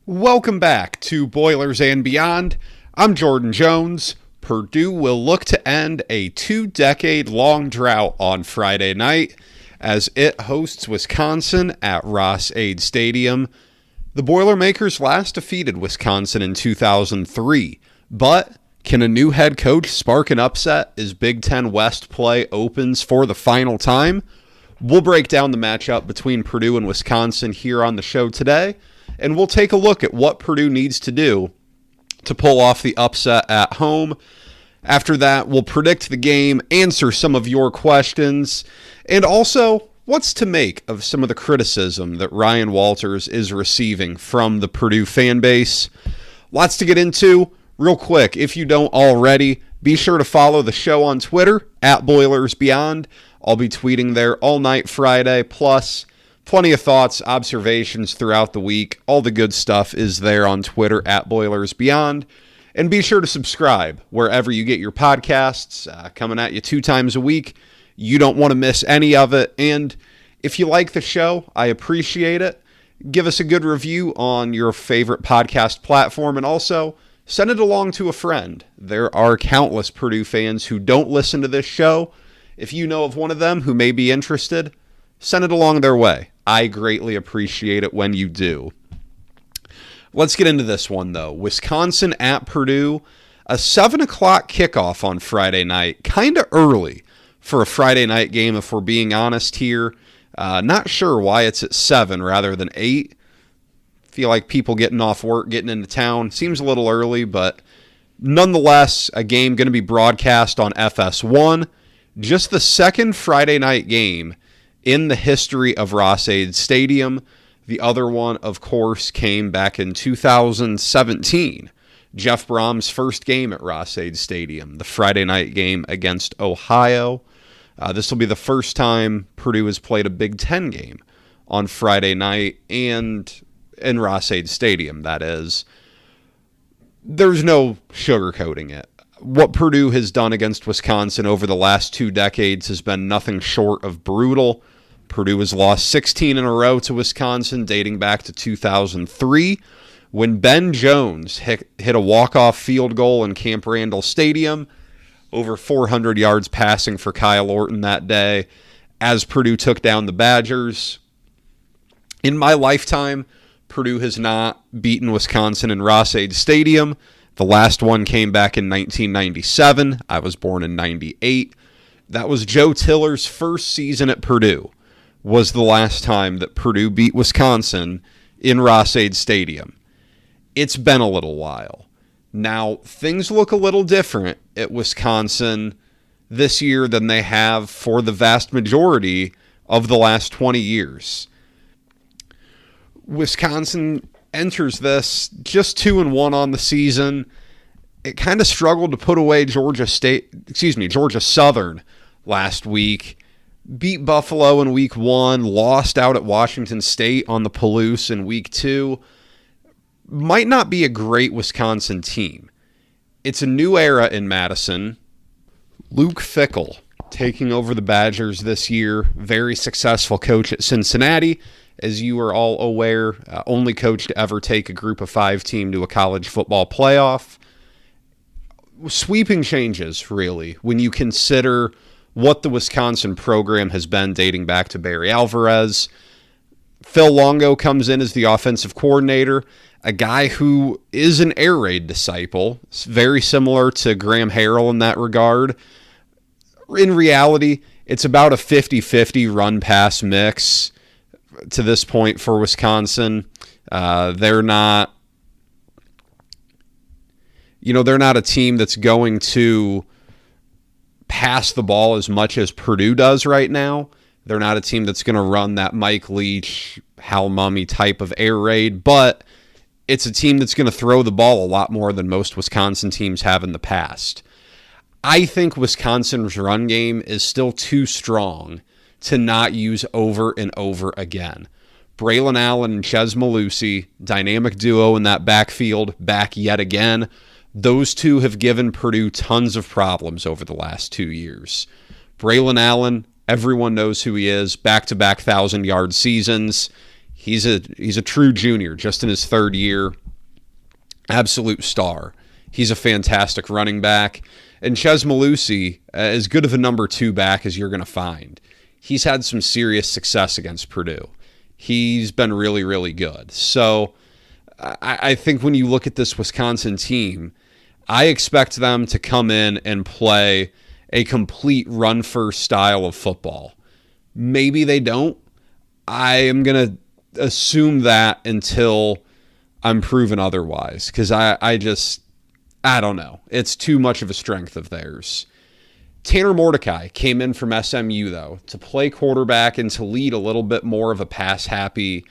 Welcome back to Boilers and Beyond. I'm Jordan Jones. Purdue will look to end a 2-decade-long drought on Friday night as it hosts Wisconsin at Ross-Ade Stadium. The Boilermakers last defeated Wisconsin in 2003, but can a new head coach spark an upset as Big Ten West play opens for the final time? We'll break down the matchup between Purdue and Wisconsin here on the show today, and we'll take a look at what Purdue needs to do to pull off the upset at home. After that, we'll predict the game, answer some of your questions, and also what's to make of some of the criticism that Ryan Walters is receiving from the Purdue fan base. Lots to get into. Real quick, if you don't already, be sure to follow the show on Twitter, @BoilersBeyond. I'll be tweeting there all night Friday, plus plenty of thoughts, observations throughout the week. All the good stuff is there on Twitter, @BoilersBeyond. And be sure to subscribe wherever you get your podcasts, coming at you 2 times a week. You don't want to miss any of it. And if you like the show, I appreciate it. Give us a good review on your favorite podcast platform, and also send it along to a friend. There are countless Purdue fans who don't listen to this show. If you know of one of them who may be interested, send it along their way. I greatly appreciate it when you do. Let's get into this one, though. Wisconsin at Purdue, a 7 o'clock kickoff on Friday night. Kind of early for a Friday night game, if we're being honest here. Not sure why it's at 7 rather than 8. Feel like people getting off work, getting into town. Seems a little early, but nonetheless, a game going to be broadcast on FS1. Just the second Friday night game in the history of Ross-Ade Stadium. The other one, of course, came back in 2017. Jeff Brom's first game at Ross-Ade Stadium, the Friday night game against Ohio. This will be the first time Purdue has played a Big Ten game on Friday night, and in Ross-Ade Stadium, that is. There's no sugarcoating it. What Purdue has done against Wisconsin over the last 2 decades has been nothing short of brutal. Purdue has lost 16 in a row to Wisconsin, dating back to 2003, when Ben Jones hit a walk-off field goal in Camp Randall Stadium, over 400 yards passing for Kyle Orton that day, as Purdue took down the Badgers. In my lifetime, Purdue has not beaten Wisconsin in Ross-Ade Stadium. The last one came back in 1997. I was born in 98. That was Joe Tiller's first season at Purdue. Was the last time that Purdue beat Wisconsin in Ross-Ade Stadium. It's been a little while. Now, things look a little different at Wisconsin this year than they have for the vast majority of the last 20 years. Wisconsin enters this just 2-1 on the season. It kind of struggled to put away Georgia Southern last week. Beat Buffalo in week 1, lost out at Washington State on the Palouse in week 2. Might not be a great Wisconsin team. It's a new era in Madison. Luke Fickell taking over the Badgers this year. Very successful coach at Cincinnati. As you are all aware, only coach to ever take a group of 5 team to a college football playoff. Sweeping changes, really, when you consider what the Wisconsin program has been dating back to Barry Alvarez. Phil Longo comes in as the offensive coordinator, a guy who is an air raid disciple. It's very similar to Graham Harrell in that regard. In reality, it's about a 50-50 run-pass mix to this point for Wisconsin. They're not a team that's going to pass the ball as much as Purdue does right now. They're not a team that's going to run that Mike Leach, Hal Mummy type of air raid, but it's a team that's going to throw the ball a lot more than most Wisconsin teams have in the past. I think Wisconsin's run game is still too strong to not use over and over again. Braylon Allen and Ches Malusi, dynamic duo in that backfield, back yet again. Those two have given Purdue tons of problems over the last 2 years. Braylon Allen, everyone knows who he is, back-to-back 1,000-yard seasons. He's a true junior, just in his third year. Absolute star. He's a fantastic running back. And Ches Malusi, as good of a number 2 back as you're going to find. He's had some serious success against Purdue. He's been really, really good. So I think when you look at this Wisconsin team, I expect them to come in and play a complete run-first style of football. Maybe they don't. I am going to assume that until I'm proven otherwise, because I don't know. It's too much of a strength of theirs. Tanner Mordecai came in from SMU, though, to play quarterback and to lead a little bit more of a pass-happy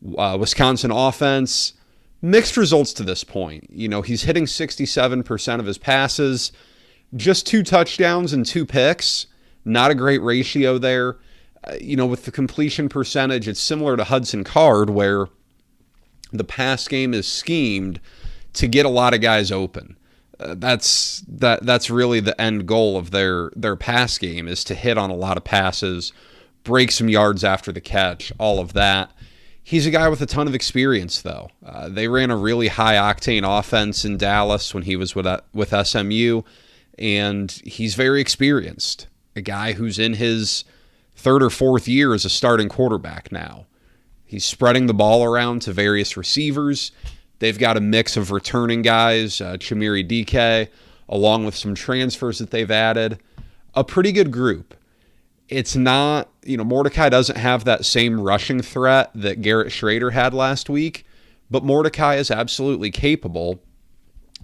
Wisconsin offense. Mixed results to this point. He's hitting 67% of his passes, just 2 touchdowns and 2 picks. Not a great ratio there. With the completion percentage, it's similar to Hudson Card, where the pass game is schemed to get a lot of guys open. That's really the end goal of their pass game, is to hit on a lot of passes, break some yards after the catch, all of that. He's a guy with a ton of experience, though. They ran a really high-octane offense in Dallas when he was with SMU, and he's very experienced. A guy who's in his 3rd or 4th year as a starting quarterback now. He's spreading the ball around to various receivers. They've got a mix of returning guys, Chimere DK, along with some transfers that they've added. A pretty good group. It's not, Mordecai doesn't have that same rushing threat that Garrett Schrader had last week, but Mordecai is absolutely capable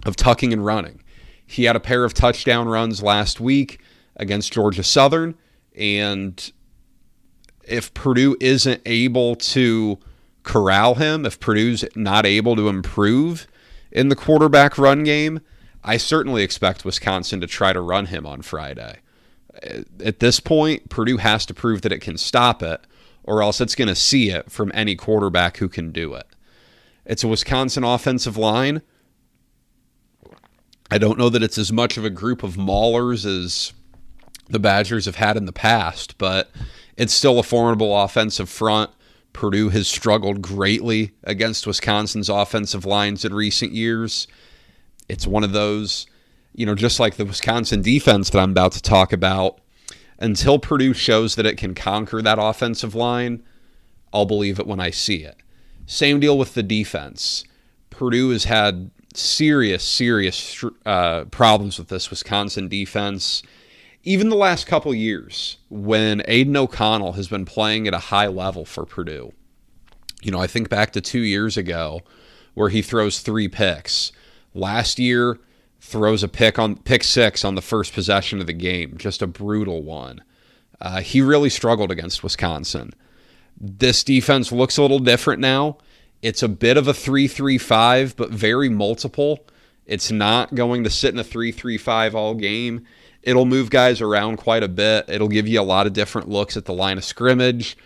of tucking and running. He had a pair of touchdown runs last week against Georgia Southern, and if Purdue isn't able to corral him, if Purdue's not able to improve in the quarterback run game, I certainly expect Wisconsin to try to run him on Friday. At this point, Purdue has to prove that it can stop it, or else it's going to see it from any quarterback who can do it. It's a Wisconsin offensive line. I don't know that it's as much of a group of maulers as the Badgers have had in the past, but it's still a formidable offensive front. Purdue has struggled greatly against Wisconsin's offensive lines in recent years. It's one of those, just like the Wisconsin defense that I'm about to talk about, until Purdue shows that it can conquer that offensive line, I'll believe it when I see it. Same deal with the defense. Purdue has had serious problems with this Wisconsin defense. Even the last couple years, when Aiden O'Connell has been playing at a high level for Purdue. I think back to 2 years ago where he throws 3 picks. Last year, throws a pick 6 on the first possession of the game. Just a brutal one. He really struggled against Wisconsin. This defense looks a little different now. It's a bit of a 3-3-5, but very multiple. It's not going to sit in a 3-3-5 all game. It'll move guys around quite a bit. It'll give you a lot of different looks at the line of scrimmage.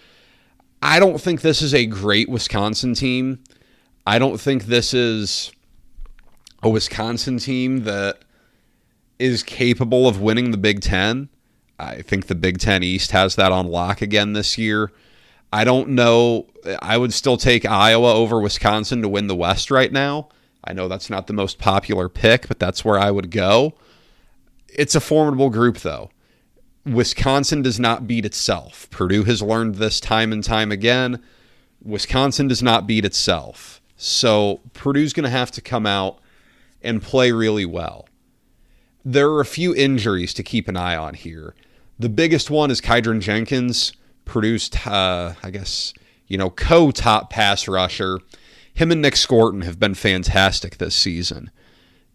I don't think this is a great Wisconsin team. I don't think this is a Wisconsin team that is capable of winning the Big Ten. I think the Big Ten East has that on lock again this year. I don't know. I would still take Iowa over Wisconsin to win the West right now. I know that's not the most popular pick, but that's where I would go. It's a formidable group, though. Wisconsin does not beat itself. Purdue has learned this time and time again. Wisconsin does not beat itself. So Purdue's going to have to come out and play really well. There are a few injuries to keep an eye on here. The biggest one is Kydron Jenkins, Purdue's, co-top pass rusher. Him and Nick Scorton have been fantastic this season.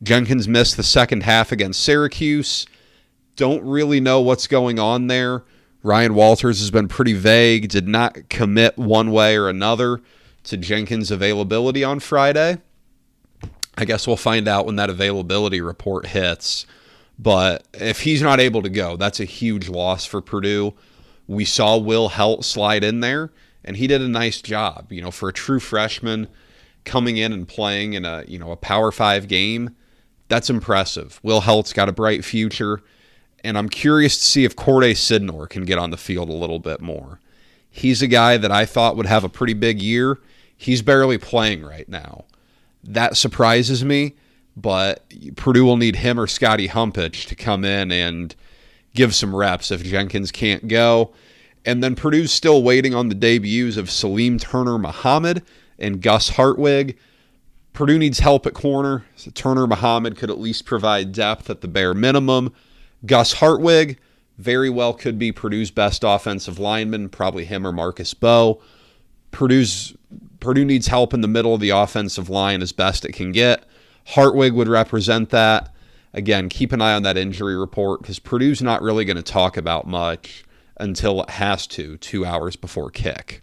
Jenkins missed the second half against Syracuse. Don't really know what's going on there. Ryan Walters has been pretty vague, did not commit one way or another to Jenkins' availability on Friday. I guess we'll find out when that availability report hits. But if he's not able to go, that's a huge loss for Purdue. We saw Will Helt slide in there, and he did a nice job. For a true freshman coming in and playing in a Power 5 game, that's impressive. Will Helt's got a bright future, and I'm curious to see if Corday Sidnor can get on the field a little bit more. He's a guy that I thought would have a pretty big year. He's barely playing right now. That surprises me, but Purdue will need him or Scotty Humpich to come in and give some reps if Jenkins can't go. And then Purdue's still waiting on the debuts of Salim Turner-Muhammad and Gus Hartwig. Purdue needs help at corner. So Turner-Muhammad could at least provide depth at the bare minimum. Gus Hartwig very well could be Purdue's best offensive lineman, probably him or Marcus Bowe. Purdue needs help in the middle of the offensive line as best it can get. Hartwig would represent that. Again, keep an eye on that injury report because Purdue's not really going to talk about much until it has to 2 hours before kick.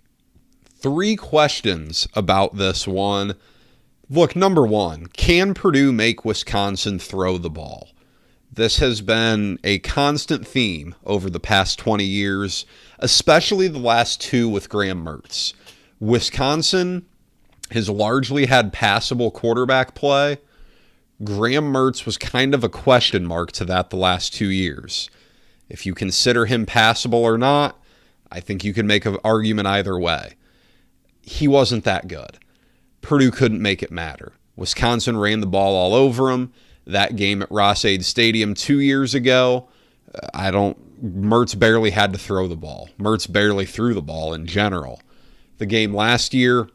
3 questions about this one. Look, number 1, can Purdue make Wisconsin throw the ball? This has been a constant theme over the past 20 years, especially the last 2 with Graham Mertz. Wisconsin has largely had passable quarterback play. Graham Mertz was kind of a question mark to that the last 2 years. If you consider him passable or not, I think you can make an argument either way. He wasn't that good. Purdue couldn't make it matter. Wisconsin ran the ball all over him. That game at Ross-Ade Stadium 2 years ago, Mertz barely had to throw the ball. Mertz barely threw the ball in general. The game last year,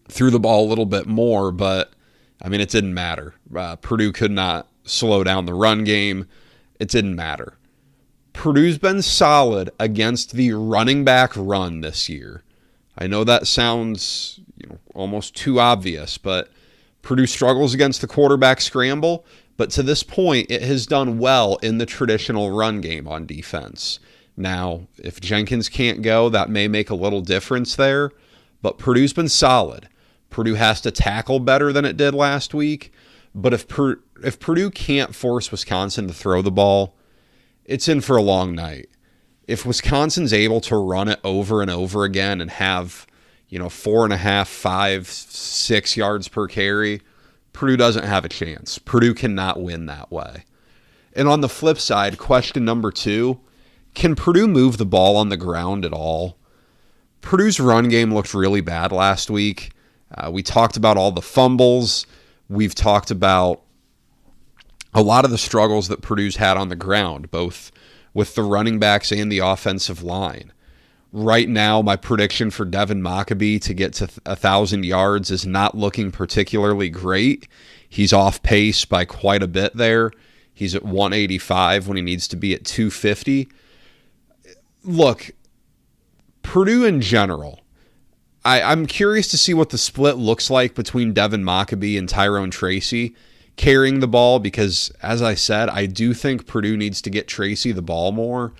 threw the ball a little bit more, but, it didn't matter. Purdue could not slow down the run game. It didn't matter. Purdue's been solid against the running back run this year. I know that sounds almost too obvious, but Purdue struggles against the quarterback scramble, but to this point, it has done well in the traditional run game on defense. Now, if Jenkins can't go, that may make a little difference there, but Purdue's been solid. Purdue has to tackle better than it did last week, but if Purdue can't force Wisconsin to throw the ball, it's in for a long night. If Wisconsin's able to run it over and over again and have 4.5, 5, 6 yards per carry, Purdue doesn't have a chance. Purdue cannot win that way. And on the flip side, question number 2, can Purdue move the ball on the ground at all? Purdue's run game looked really bad last week. We talked about all the fumbles. We've talked about a lot of the struggles that Purdue's had on the ground, both with the running backs and the offensive line. Right now, my prediction for Devin Mockabee to get to 1,000 yards is not looking particularly great. He's off pace by quite a bit there. He's at 185 when he needs to be at 250. Look, Purdue in general, I'm curious to see what the split looks like between Devin Mockabee and Tyrone Tracy carrying the ball because, as I said, I do think Purdue needs to get Tracy the ball more.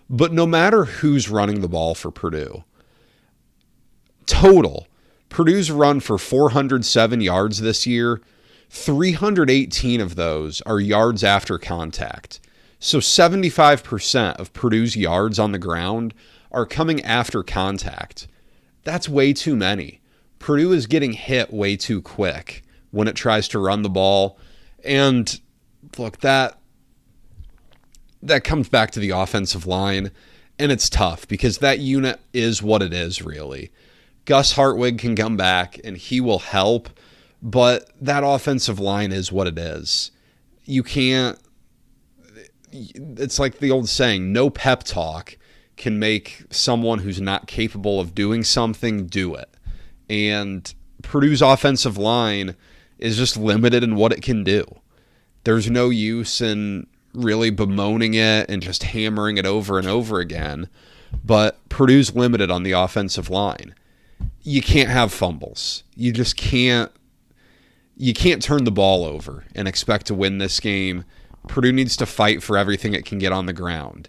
But no matter who's running the ball for Purdue, total, Purdue's run for 407 yards this year. 318 of those are yards after contact. So 75% of Purdue's yards on the ground are coming after contact. That's way too many. Purdue is getting hit way too quick when it tries to run the ball. And look, that comes back to the offensive line, and it's tough because that unit is what it is, really. Gus Hartwig can come back, and he will help, but that offensive line is what it is. You can't... It's like the old saying, no pep talk can make someone who's not capable of doing something do it. And Purdue's offensive line is just limited in what it can do. There's no use in really bemoaning it and just hammering it over and over again. But Purdue's limited on the offensive line. You can't have fumbles. You just can't. You can't turn the ball over and expect to win this game. Purdue needs to fight for everything it can get on the ground.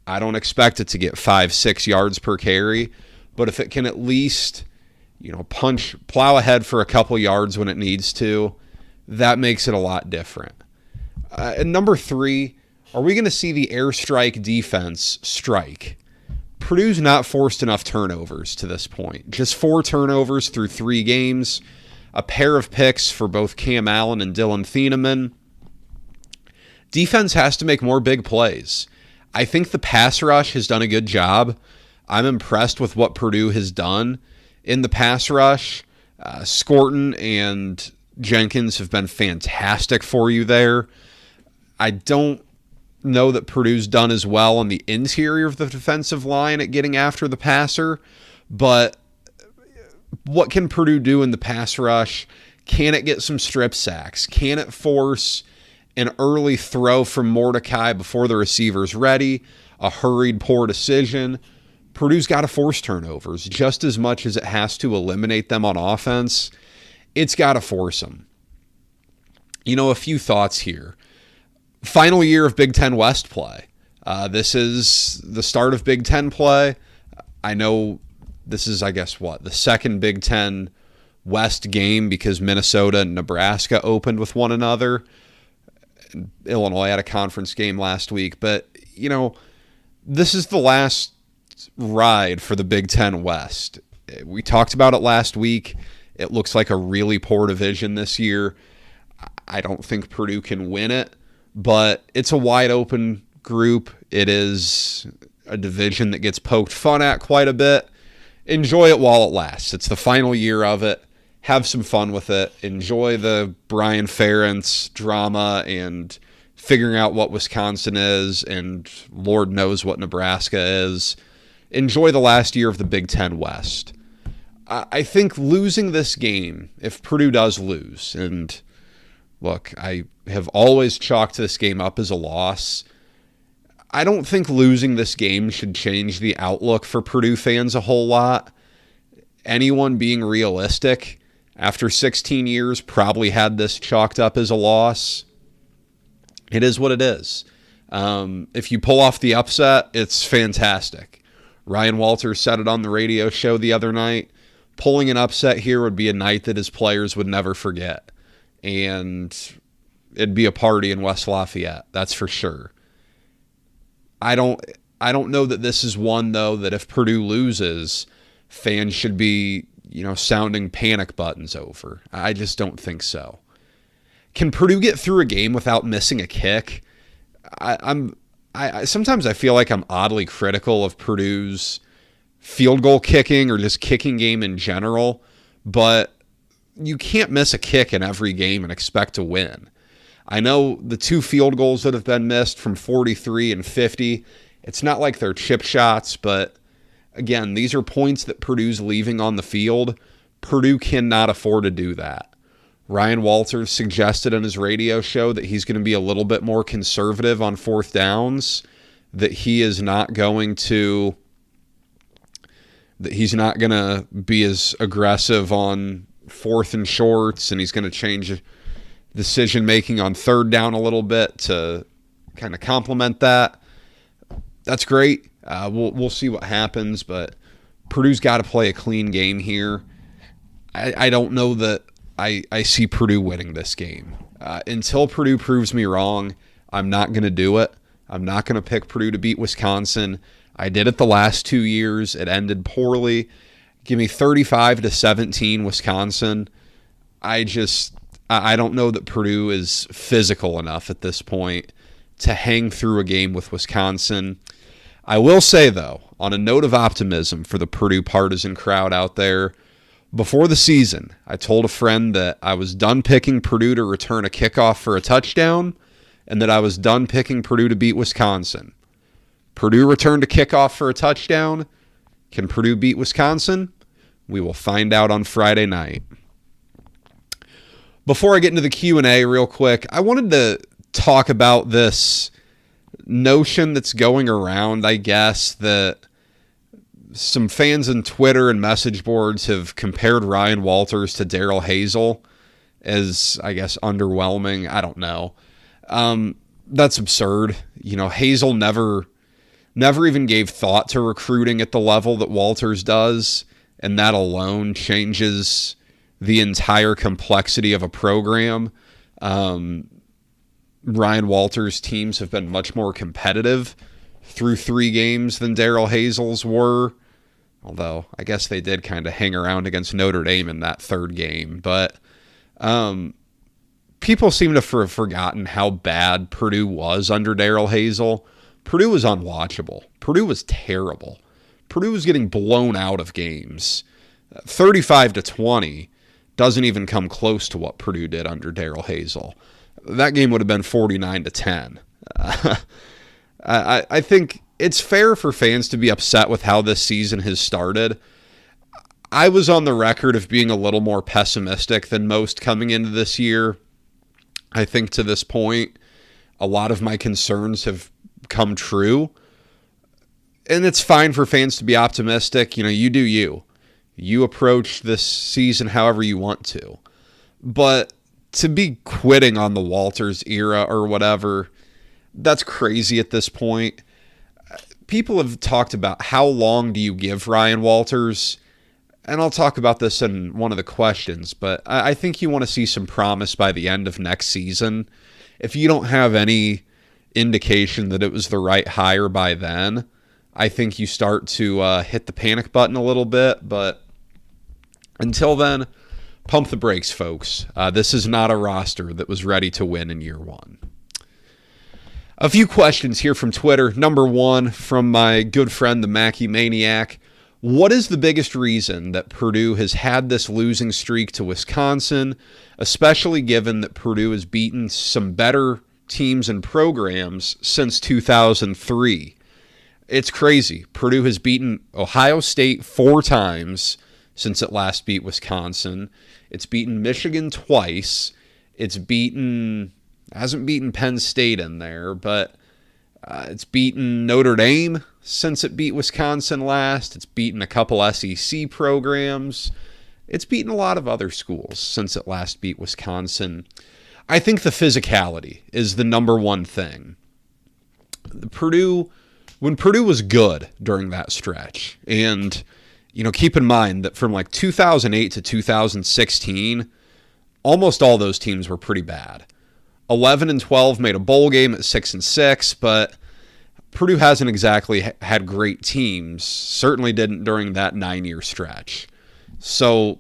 I don't expect it to get 5-6 yards per carry, but if it can at least, plow ahead for a couple yards when it needs to, that makes it a lot different. And number 3, are we going to see the airstrike defense strike? Purdue's not forced enough turnovers to this point. Just 4 turnovers through 3 games, a pair of picks for both Cam Allen and Dylan Thieneman. Defense has to make more big plays. I think the pass rush has done a good job. I'm impressed with what Purdue has done in the pass rush. Scorton and Jenkins have been fantastic for you there. I don't know that Purdue's done as well on the interior of the defensive line at getting after the passer, but what can Purdue do in the pass rush? Can it get some strip sacks? Can it force an early throw from Mordecai before the receiver's ready? A hurried, poor decision? Purdue's got to force turnovers just as much as it has to eliminate them on offense. It's got to force them. A few thoughts here. Final year of Big Ten West play. This is the start of Big Ten play. I know this is, the second Big Ten West game because Minnesota and Nebraska opened with one another. Illinois had a conference game last week. But, this is the last ride for the Big Ten West. We talked about it last week. It looks like a really poor division this year. I don't think Purdue can win it, but it's a wide open group. It is a division that gets poked fun at quite a bit. Enjoy it while it lasts. It's the final year of it. Have some fun with it. Enjoy the Brian Ferentz drama and figuring out what Wisconsin is, and Lord knows what Nebraska is. Enjoy the last year of the Big Ten West. I think losing this game, if Purdue does lose, and look, I have always chalked this game up as a loss. I don't think losing this game should change the outlook for Purdue fans a whole lot. Anyone being realistic after 16 years probably had this chalked up as a loss. It is what it is. If you pull off the upset, it's fantastic. Ryan Walters said it on the radio show the other night. Pulling an upset here would be a night that his players would never forget. And it'd be a party in West Lafayette, that's for sure. I don't know that this is one, though, that if Purdue loses, fans should be, sounding panic buttons over. I just don't think so. Can Purdue get through a game without missing a kick? Sometimes I feel like I'm oddly critical of Purdue's field goal kicking or just kicking game in general, but you can't miss a kick in every game and expect to win. I know the 2 field goals that have been missed from 43 and 50, it's not like they're chip shots, but again, these are points that Purdue's leaving on the field. Purdue cannot afford to do that. Ryan Walters suggested in his radio show that he's going to be a little bit more conservative on 4th downs, that he's not going to be as aggressive on 4th and shorts, and he's going to change decision making on 3rd down a little bit to kind of complement that. That's great. We'll see what happens, but Purdue's got to play a clean game here. I don't know that I see Purdue winning this game. Until Purdue proves me wrong, I'm not going to do it. I'm not going to pick Purdue to beat Wisconsin. I did it the last 2 years. It ended poorly. Give me 35-17 Wisconsin. I don't know that Purdue is physical enough at this point to hang through a game with Wisconsin. I will say, though, on a note of optimism for the Purdue partisan crowd out there, before the season, I told a friend that I was done picking Purdue to return a kickoff for a touchdown and that I was done picking Purdue to beat Wisconsin. Purdue returned a kickoff for a touchdown. Can Purdue beat Wisconsin? We will find out on Friday night. Before I get into the Q&A real quick, I wanted to talk about this notion that's going around, I guess, that some fans on Twitter and message boards have compared Ryan Walters to Daryl Hazel as, I guess, underwhelming. I don't know. That's absurd. Hazel never even gave thought to recruiting at the level that Walters does, and that alone changes the entire complexity of a program. Ryan Walters' teams have been much more competitive through 3 games than Daryl Hazel's were, although I guess they did kind of hang around against Notre Dame in that 3rd game. But people seem to have forgotten how bad Purdue was under Daryl Hazel. Purdue was unwatchable. Purdue was terrible. Purdue was getting blown out of games. 35-20 doesn't even come close to what Purdue did under Darrell Hazell. That game would have been 49-10. I think it's fair for fans to be upset with how this season has started. I was on the record of being a little more pessimistic than most coming into this year. I think to this point, a lot of my concerns have come true. And it's fine for fans to be optimistic. You do you. You approach this season however you want to. But to be quitting on the Walters era or whatever, that's crazy at this point. People have talked about how long do you give Ryan Walters, and I'll talk about this in one of the questions, but I think you want to see some promise by the end of next season. If you don't have any indication that it was the right hire by then, I think you start to hit the panic button a little bit, but until then, pump the brakes, folks. This is not a roster that was ready to win in year one. A few questions here from Twitter. Number one, from my good friend, the Mackey Maniac. What is the biggest reason that Purdue has had this losing streak to Wisconsin, especially given that Purdue has beaten some better teams and programs since 2003? It's crazy. Purdue has beaten Ohio State 4 times since it last beat Wisconsin. It's beaten Michigan twice. Hasn't beaten Penn State in there, but it's beaten Notre Dame since it beat Wisconsin last. It's beaten a couple SEC programs. It's beaten a lot of other schools since it last beat Wisconsin. I think the physicality is the number one thing. When Purdue was good during that stretch, and keep in mind that from like 2008 to 2016, almost all those teams were pretty bad. 11-12 made a bowl game at 6-6, but Purdue hasn't exactly had great teams. Certainly didn't during that 9-year stretch. So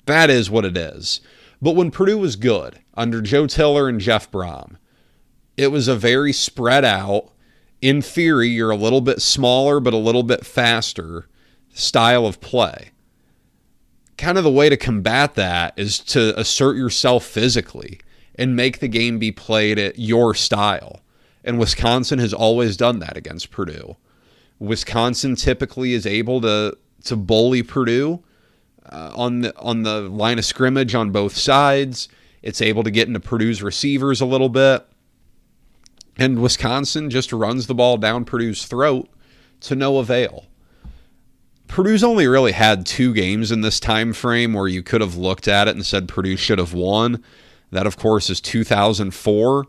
that is what it is. But when Purdue was good, under Joe Tiller and Jeff Brom, it was a very spread out, in theory, you're a little bit smaller but a little bit faster style of play. Kind of the way to combat that is to assert yourself physically and make the game be played at your style. And Wisconsin has always done that against Purdue. Wisconsin typically is able to bully Purdue on the line of scrimmage on both sides. It's able to get into Purdue's receivers a little bit. And Wisconsin just runs the ball down Purdue's throat to no avail. Purdue's only really had 2 games in this time frame where you could have looked at it and said Purdue should have won. That, of course, is 2004,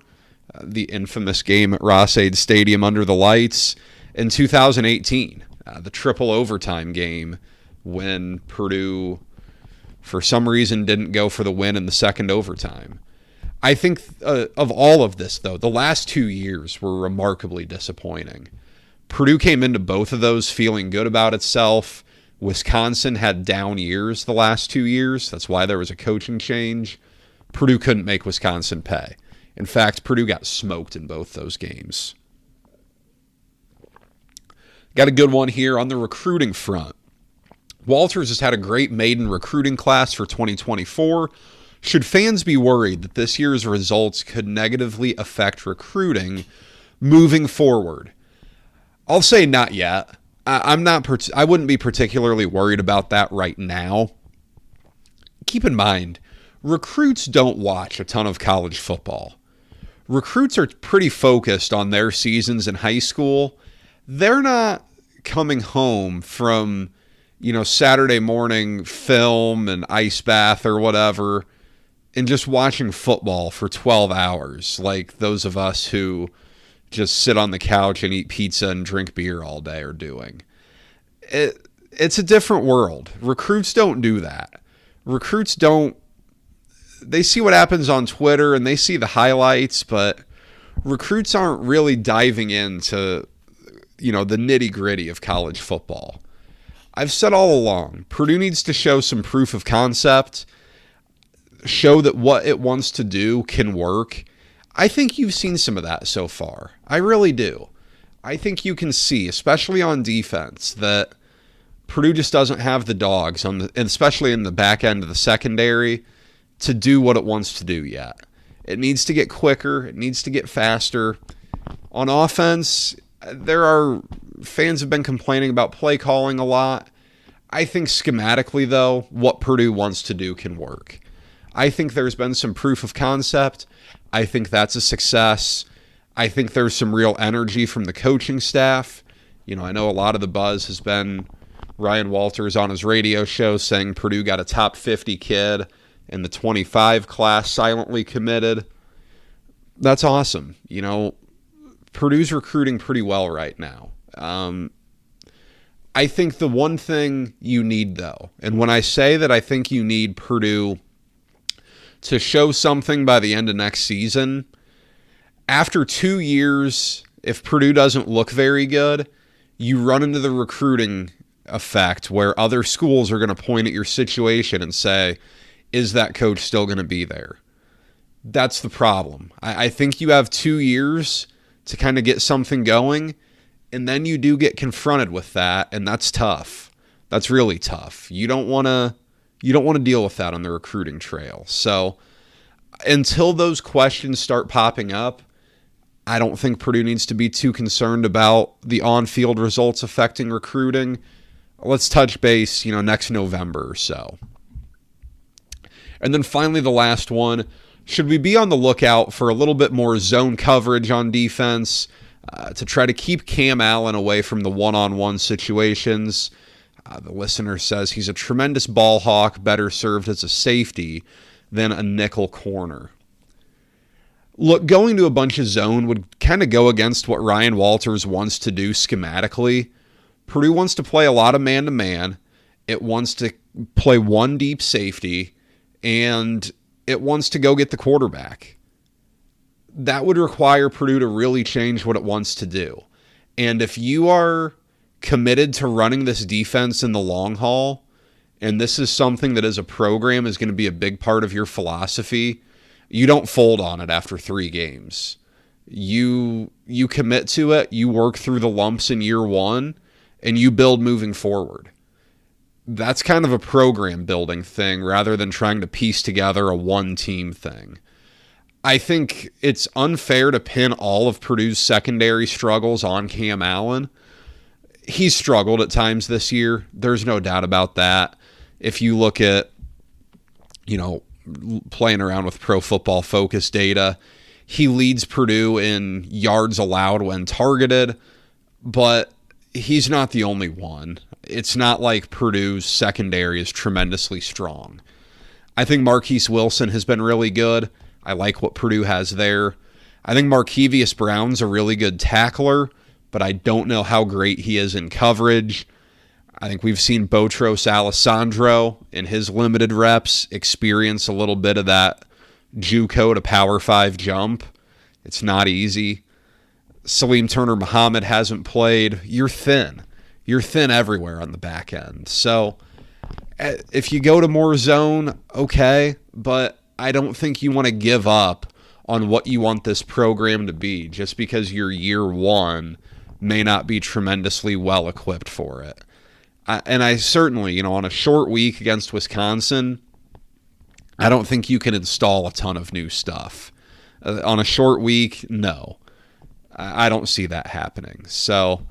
the infamous game at Ross-Ade Stadium under the lights, and 2018, the triple overtime game when Purdue, for some reason, didn't go for the win in the second overtime. I think of all of this, though, the last 2 years were remarkably disappointing. Purdue came into both of those feeling good about itself. Wisconsin had down years the last 2 years. That's why there was a coaching change. Purdue couldn't make Wisconsin pay. In fact, Purdue got smoked in both those games. Got a good one here on the recruiting front. Walters has had a great maiden recruiting class for 2024. Should fans be worried that this year's results could negatively affect recruiting moving forward? I'll say not yet. I wouldn't be particularly worried about that right now. Keep in mind, recruits don't watch a ton of college football. Recruits are pretty focused on their seasons in high school. They're not coming home from, Saturday morning film and ice bath or whatever and just watching football for 12 hours like those of us who just sit on the couch and eat pizza and drink beer all day are doing. It's a different world. Recruits don't do that. Recruits don't. They see what happens on Twitter and they see the highlights, but recruits aren't really diving into, the nitty-gritty of college football. I've said all along, Purdue needs to show some proof of concept, show that what it wants to do can work. I think you've seen some of that so far. I really do. I think you can see, especially on defense, that Purdue just doesn't have the dogs, and especially in the back end of the secondary, to do what it wants to do yet. It needs to get quicker. It needs to get faster. On offense, fans have been complaining about play calling a lot. I think schematically, though, what Purdue wants to do can work. I think there's been some proof of concept. I think that's a success. I think there's some real energy from the coaching staff. I know a lot of the buzz has been Ryan Walters on his radio show saying Purdue got a top 50 kid in the 25 class silently committed. That's awesome. Purdue's recruiting pretty well right now. I think the one thing you need, though, and when I say that I think you need Purdue to show something by the end of next season, after 2 years, if Purdue doesn't look very good, you run into the recruiting effect where other schools are going to point at your situation and say, is that coach still going to be there? That's the problem. I think you have 2 years to kind of get something going, and then you do get confronted with that, and that's tough. That's really tough. You don't want to deal with that on the recruiting trail. So until those questions start popping up, I don't think Purdue needs to be too concerned about the on-field results affecting recruiting. Let's touch base, next November or so. And then finally, the last one, should we be on the lookout for a little bit more zone coverage on defense to try to keep Cam Allen away from the one-on-one situations? The listener says he's a tremendous ball hawk, better served as a safety than a nickel corner. Look, going to a bunch of zone would kind of go against what Ryan Walters wants to do schematically. Purdue wants to play a lot of man-to-man. It wants to play one deep safety, and it wants to go get the quarterback. That would require Purdue to really change what it wants to do. And if you are committed to running this defense in the long haul, and this is something that as a program is going to be a big part of your philosophy, you don't fold on it after 3 games. You commit to it, you work through the lumps in year 1, and you build moving forward. That's kind of a program building thing rather than trying to piece together a one-team thing. I think it's unfair to pin all of Purdue's secondary struggles on Cam Allen. He's struggled at times this year. There's no doubt about that. If you look at, playing around with Pro Football Focus data, he leads Purdue in yards allowed when targeted, but he's not the only one. It's not like Purdue's secondary is tremendously strong. I think Marquise Wilson has been really good. I like what Purdue has there. I think Markevius Brown's a really good tackler, but I don't know how great he is in coverage. I think we've seen Botros Alessandro in his limited reps experience a little bit of that JUCO to Power 5 jump. It's not easy. Salim Turner Muhammad hasn't played. You're thin. You're thin everywhere on the back end. So if you go to more zone, okay, but I don't think you want to give up on what you want this program to be just because your year 1 may not be tremendously well equipped for it. And I certainly, on a short week against Wisconsin, I don't think you can install a ton of new stuff. On a short week, no. I don't see that happening. So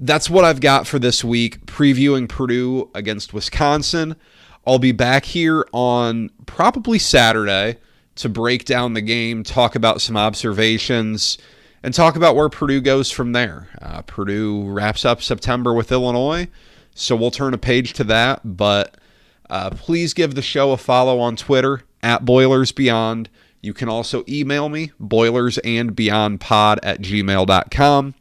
that's what I've got for this week, previewing Purdue against Wisconsin. I'll be back here on probably Saturday to break down the game, talk about some observations, and talk about where Purdue goes from there. Purdue wraps up September with Illinois, so we'll turn a page to that. But please give the show a follow on Twitter, @BoilersBeyond. You can also email me, boilersandbeyondpod@gmail.com.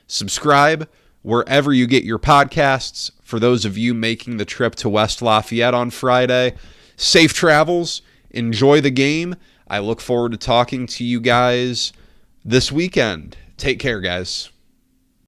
Subscribe wherever you get your podcasts. For those of you making the trip to West Lafayette on Friday, safe travels. Enjoy the game. I look forward to talking to you guys this weekend. Take care, guys.